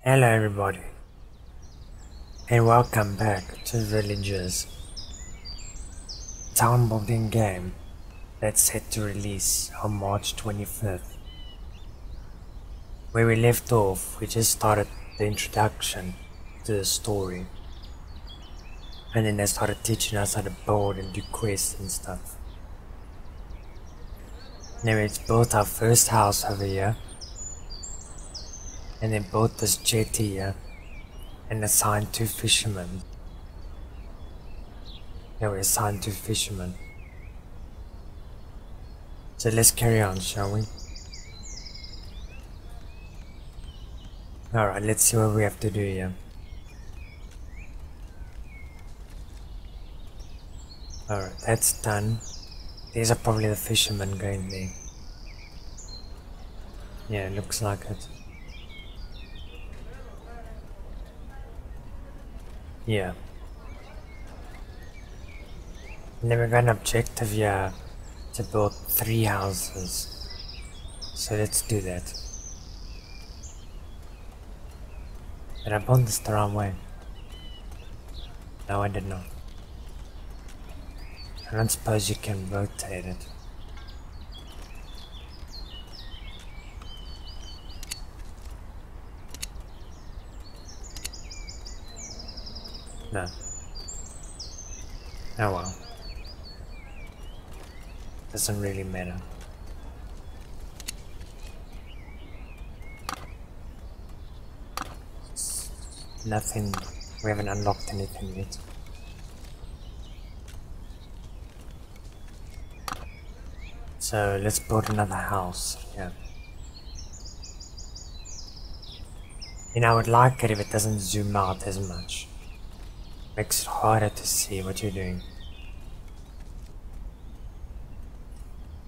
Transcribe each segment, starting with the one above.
Hello everybody, and welcome back to Villagers, town building game that's set to release on March 25th. Where we left off, we just started the introduction to the story, and then they started teaching us how to build and do quests and stuff. Then we built our first house over here, and then built this jetty here, and assigned 2 fishermen. Yeah, we assigned 2 fishermen. So let's carry on, shall we? Alright, let's see what we have to do here. Alright, that's done. These are probably the fishermen going there. Yeah, looks like it. Yeah. And then we got an objective here to build 3 houses. So let's do that. Did I build this the wrong way? No, I did not. I don't suppose you can rotate it. No. Oh well. Doesn't really matter. Nothing, we haven't unlocked anything yet. So let's build another house here. You know, I would like it if it doesn't zoom out as much. Makes it harder to see what you're doing.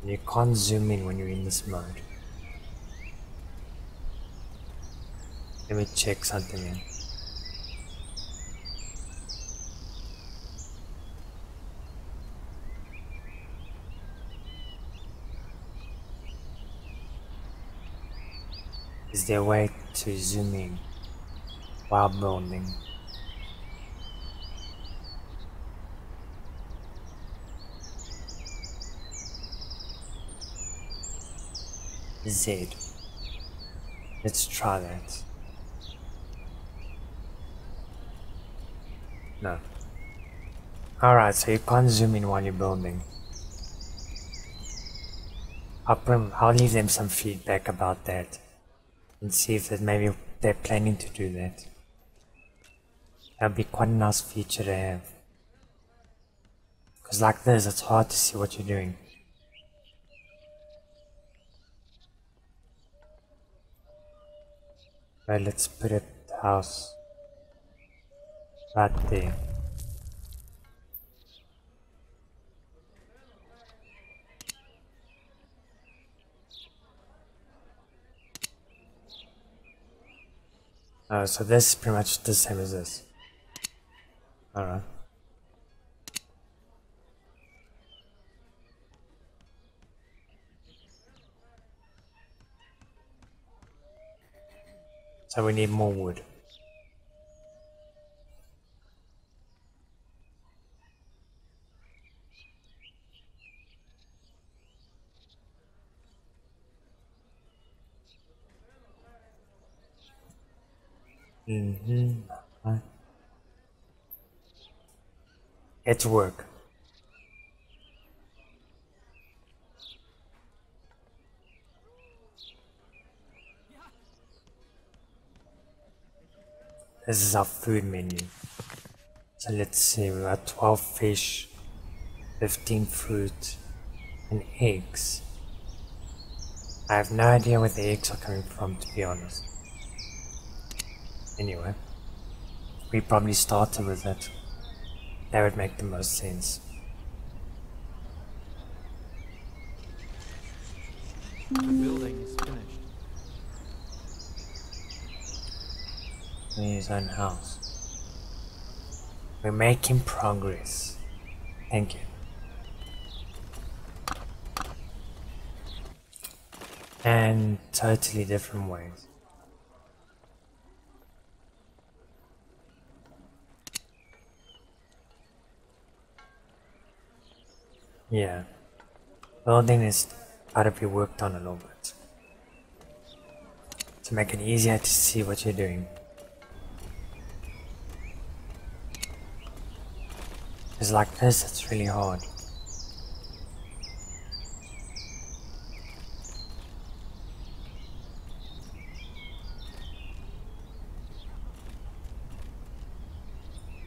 And you can't zoom in when you're in this mode. Let me check something here. Is there a way to zoom in while building? Z. Let's try that. No. Alright, so you can't zoom in while you're building. I'll leave them some feedback about that and see if that maybe they're planning to do that. That'd be quite a nice feature to have. Because like this, it's hard to see what you're doing. Right, let's put it house right there. Oh, so this is pretty much the same as this. Alright. So we need more wood. Right. It's work. This is our food menu. So let's see, we got 12 fish, 15 fruit, and eggs. I have no idea where the eggs are coming from, to be honest. Anyway, we probably started with it. That would make the most sense. The building is finished. His own house. We're making progress. Thank you. And totally different ways. Yeah, building is gotta be worked on a little bit to make it easier to see what you're doing. Because like this, it's really hard.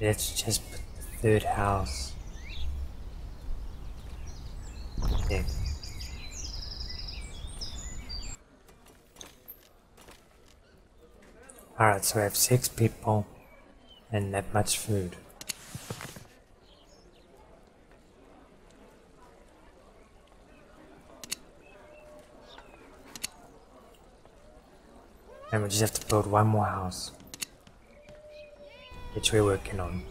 Let's just put the third house there. Alright, so we have 6 people and that much food. And we just have to build one more house, which we're working on.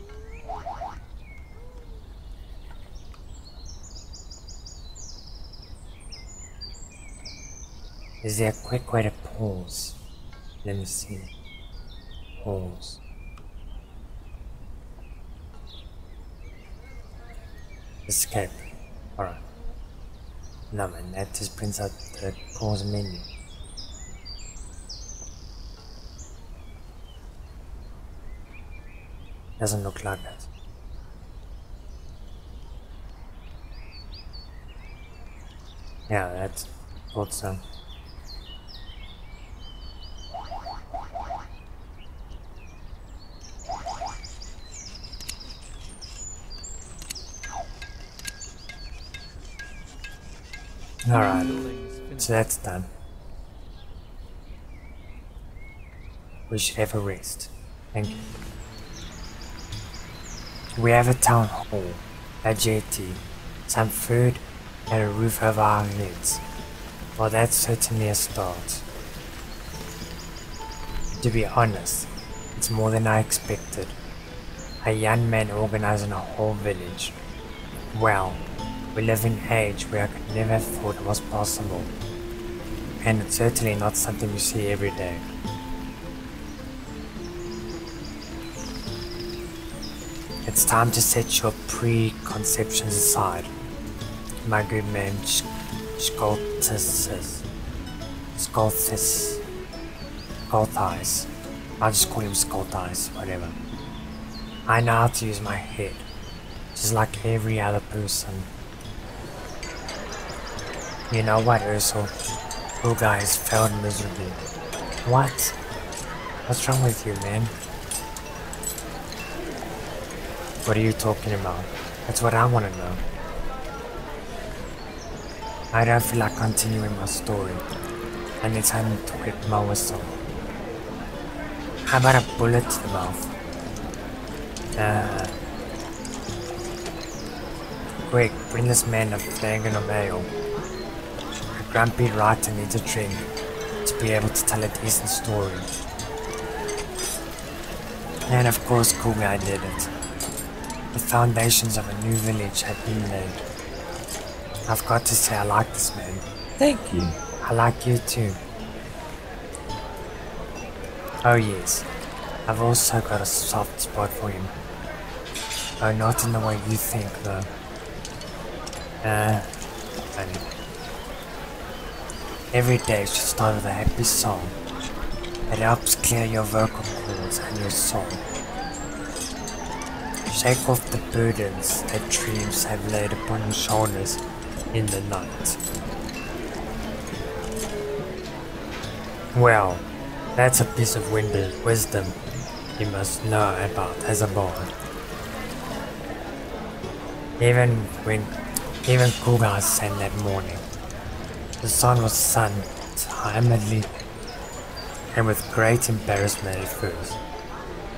Is there a quick way to pause? Let me see. Pause. Escape. Alright. No man, that just brings up the pause menu. Doesn't look like that. Yeah, that's thought so. Alright, so that's done. We should have a rest. Thank you. We have a town hall, a jetty, some food, and a roof over our heads. Well, that's certainly a start. To be honest, it's more than I expected. A young man organizing a whole village. Well, we live in an age where I could never have thought it was possible. And it's certainly not something you see every day. It's time to set your preconceptions aside, my good man Skolthis. I'll just call him Skolthis, whatever. I know how to use my head, just like every other person. You know what, Ursel? Poor guy has failed miserably. What? What's wrong with you, man? What are you talking about? That's what I want to know. I don't feel like continuing my story, and it's time to whip my whistle. How about a bullet to the mouth? Quick, bring this man a flagon of ale. A grumpy writer needs a drink to be able to tell a decent story. And of course, cool guy did it. The foundations of a new village have been laid. I've got to say I like this man. Thank you. I like you too. Oh yes, I've also got a soft spot for him. Oh, not in the way you think though. Funny. Every day should start with a happy song. It helps clear your vocal cords and your soul. Shake off the burdens that dreams have laid upon your shoulders in the night. Well, that's a piece of wisdom you must know about as a bard. Even cool guys sang that morning. The sun was sun timidly and with great embarrassment at first,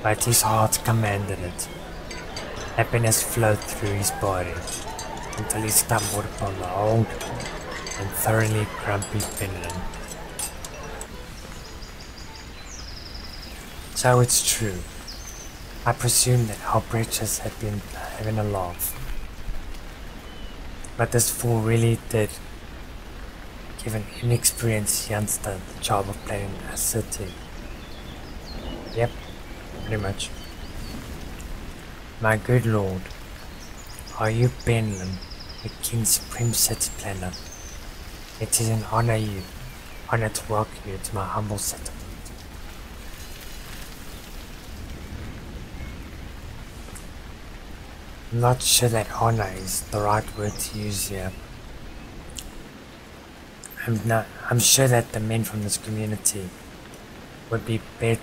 but his heart commanded it. Happiness flowed through his body until he stumbled upon the old and thoroughly grumpy Finland. So it's true. I presume that our britches had been having a laugh. But this fool really did give an inexperienced youngster the job of playing a city. Yep, pretty much. My good lord, are you Penland? the King's Supreme City Planner. It is an honor to welcome you to my humble settlement. I'm not sure that honor is the right word to use here. I'm sure that the men from this community would be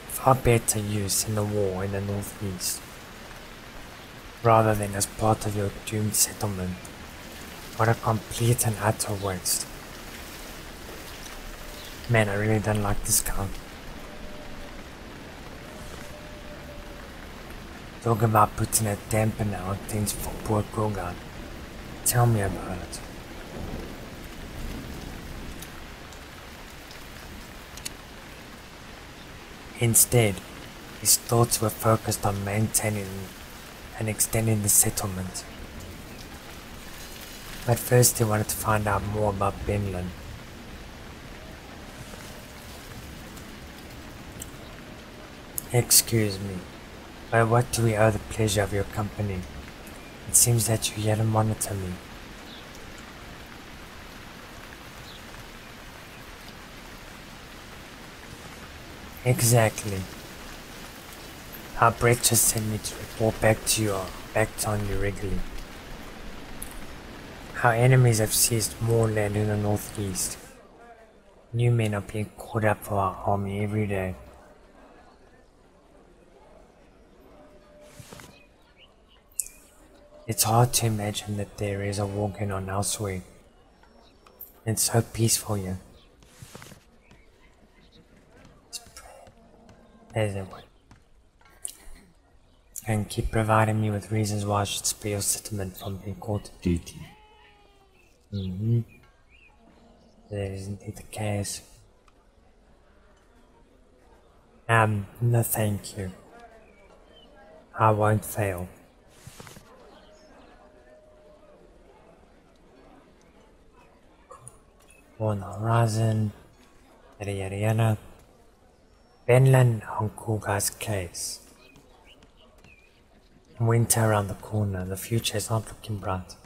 far better used in the war in the northeast, rather than as part of your doomed settlement. What a complete and utter waste. Man, I really don't like this guy. Talk about putting a dampener on things for poor Gorgon. Tell me about it. Instead, his thoughts were focused on maintaining and extending the settlement. But first he wanted to find out more about Benlin. Excuse me, but what do we owe the pleasure of your company? It seems that you here to monitor me. Exactly. Our Brett just sent me to report back on you regularly. Our enemies have seized more land in the northeast. New men are being caught up for our army every day. It's hard to imagine that there is a war going on elsewhere. It's so peaceful here. Anyway. And keep providing me with reasons why I should spare your settlement from being called to duty. That is indeed the case. No thank you. I won't fail. On the horizon, yada yada yada. Benlin on Kuga's case. Winter around the corner, the future is not looking bright.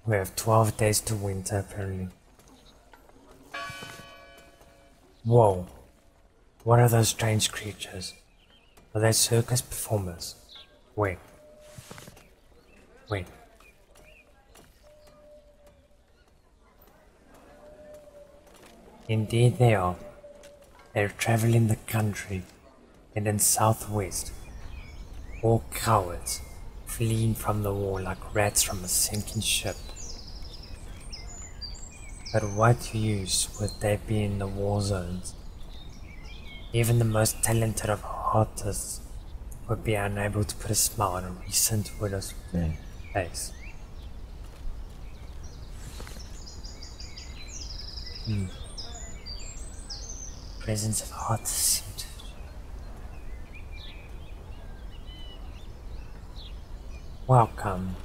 We have 12 days to winter apparently. Whoa, what are those strange creatures? Are they circus performers? Wait. Indeed they are. They're traveling the country, and in southwest. All cowards, fleeing from the war like rats from a sinking ship. But what use would they be in the war zones? Even the most talented of artists would be unable to put a smile on a recent widow's face. Presence of artists seem to... Welcome.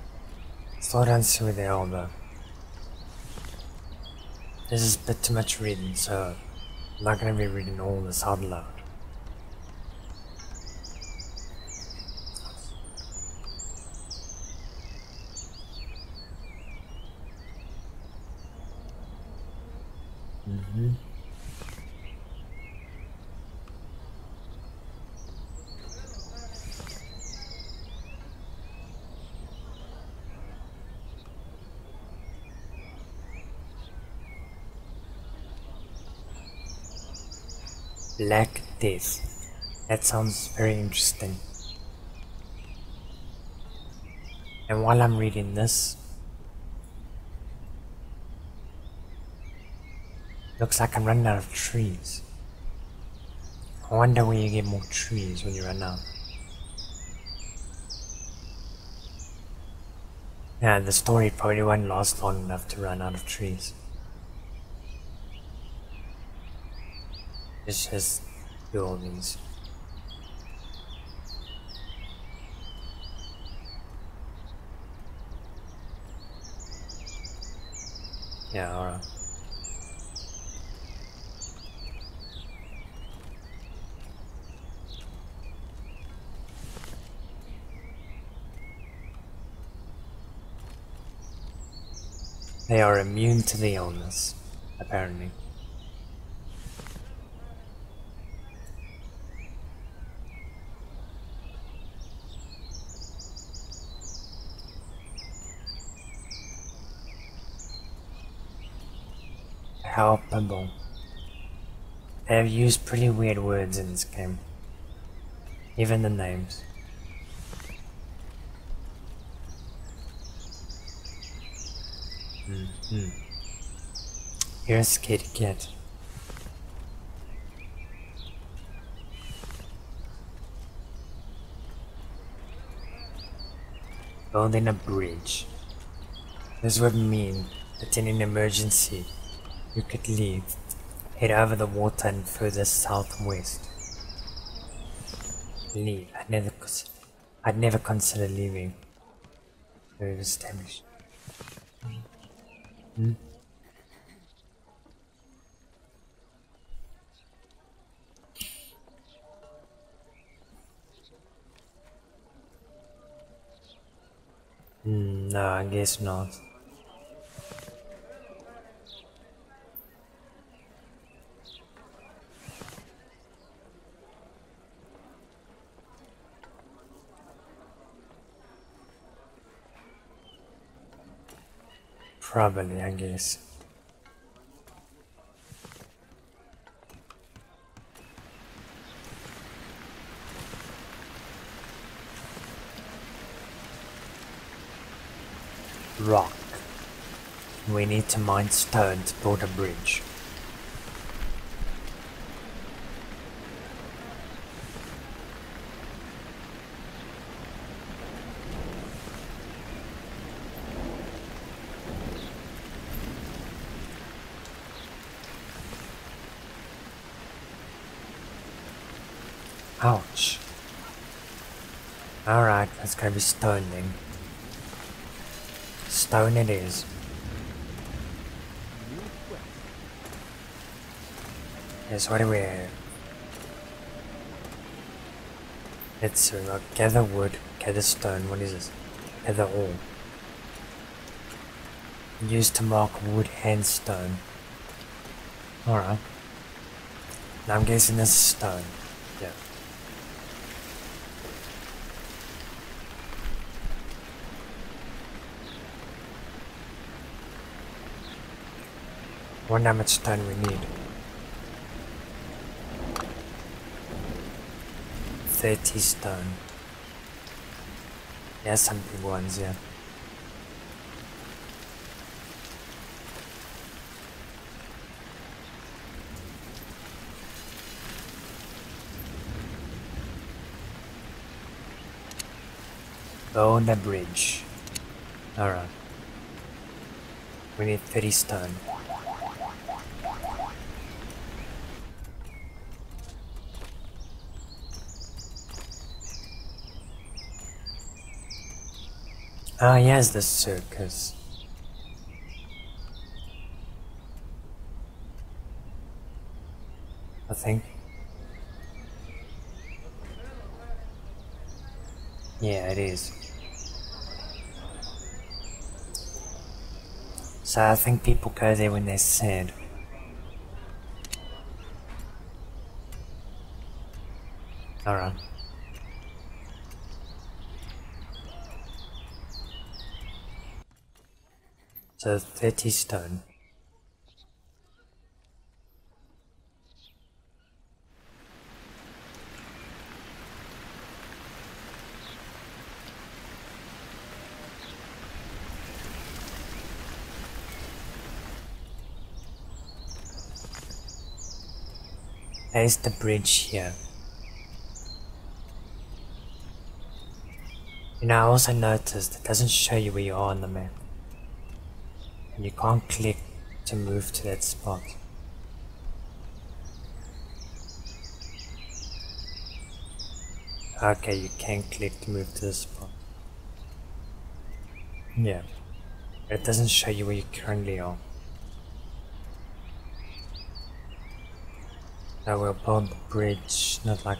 Slow down, see where they are though. This is a bit too much reading, so I'm not going to be reading all this out loud. Black Death. That sounds very interesting. And while I'm reading this, looks like I'm running out of trees. I wonder where you get more trees when you run out. Yeah, the story probably won't last long enough to run out of trees. Let's just do all these. Yeah, alright. They are immune to the illness, apparently. Palpable. They have used pretty weird words in this game. Even the names. You're a scaredy cat. Building a bridge. This would mean that in an emergency, you could leave, head over the water and further southwest. Leave. I'd never consider leaving. Very established. No, I guess not. Probably, I guess. Rock. We need to mine stone to build a bridge. Ouch. Alright, let's go with stone then. Stone it is. Yes, what do we have? Let's gather wood, gather stone, what is this? Gather ore. Used to mark wood and stone. Alright. Now I'm guessing this is stone. Yeah. Wonder how much stone we need. 30 stone. Yeah, some big ones, yeah. Build a bridge. Alright. We need 30 stone. Ah, yes, the circus. I think. Yeah, it is. So I think people go there when they're sad. Alright. So 30 stone. There's the bridge here. You know, I also noticed it doesn't show you where you are on the map. And you can't click to move to that spot. Okay, you can click to move to the spot. Yeah. But it doesn't show you where you currently are. Now we'll build the bridge, not like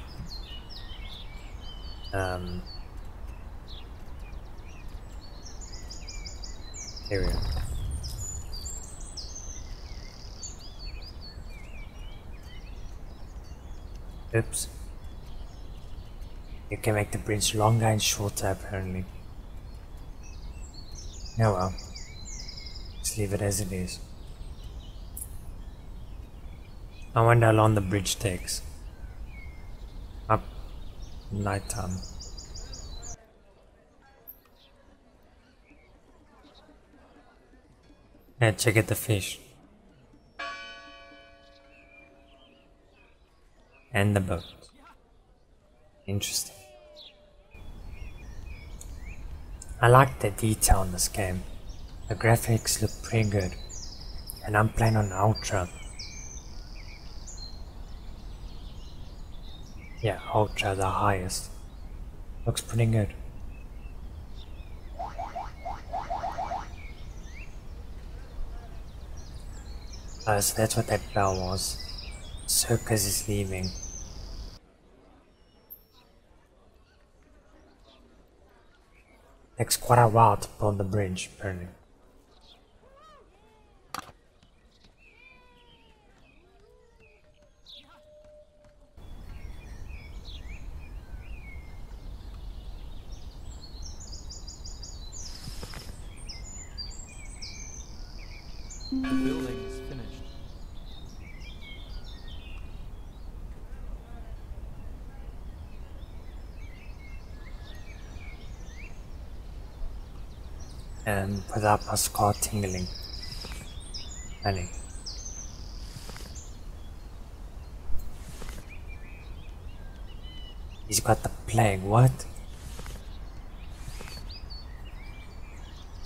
here we go. Oops. You can make the bridge longer and shorter apparently. Oh well. Just leave it as it is. I wonder how long the bridge takes. Up night time. Yeah, check out the fish. And the boat. Interesting. I like the detail in this game. The graphics look pretty good. And I'm playing on Ultra. Yeah, Ultra, the highest. Looks pretty good. Oh, so that's what that bell was. Circus is leaving. Takes quite a while to build the bridge, apparently. The building is finished. And without my skull tingling. Funny. He's got the plague, what?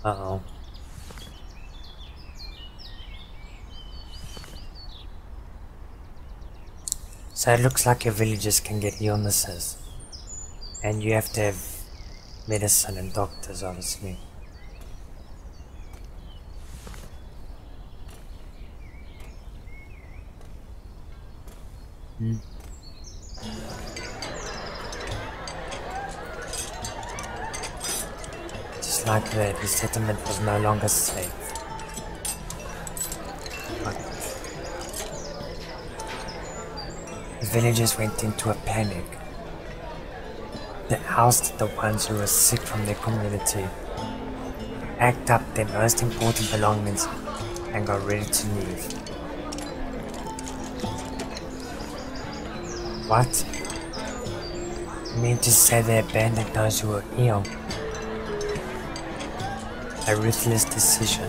Uh-oh. So it looks like your villagers can get illnesses. And you have to have medicine and doctors, obviously. Just like that, the settlement was no longer safe. The villagers went into a panic. They ousted the ones who were sick from their community, packed up their most important belongings, and got ready to leave. What? You mean to say they abandoned those who were ill? A ruthless decision.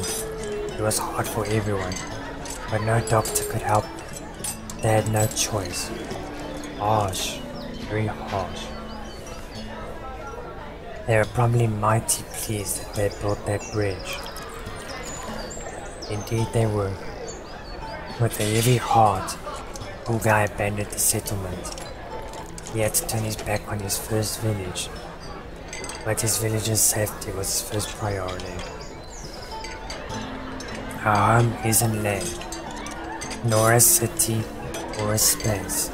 It was hard for everyone, but no doctor could help. They had no choice. Harsh, very harsh. They were probably mighty pleased that they had built that bridge. Indeed they were. With a heavy heart, Ugai abandoned the settlement. He had to turn his back on his first village, but his village's safety was his first priority. Our home isn't land, nor a city or a space.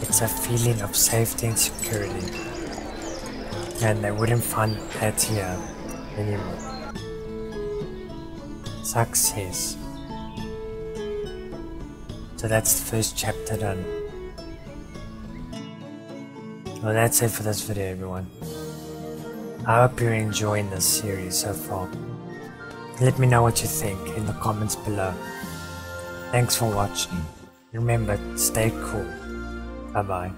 It's a feeling of safety and security, and they wouldn't find that here anymore. Success. So that's the first chapter done. Well, that's it for this video, everyone. I hope you're enjoying this series so far. Let me know what you think in the comments below. Thanks for watching. Remember, stay cool. Bye bye.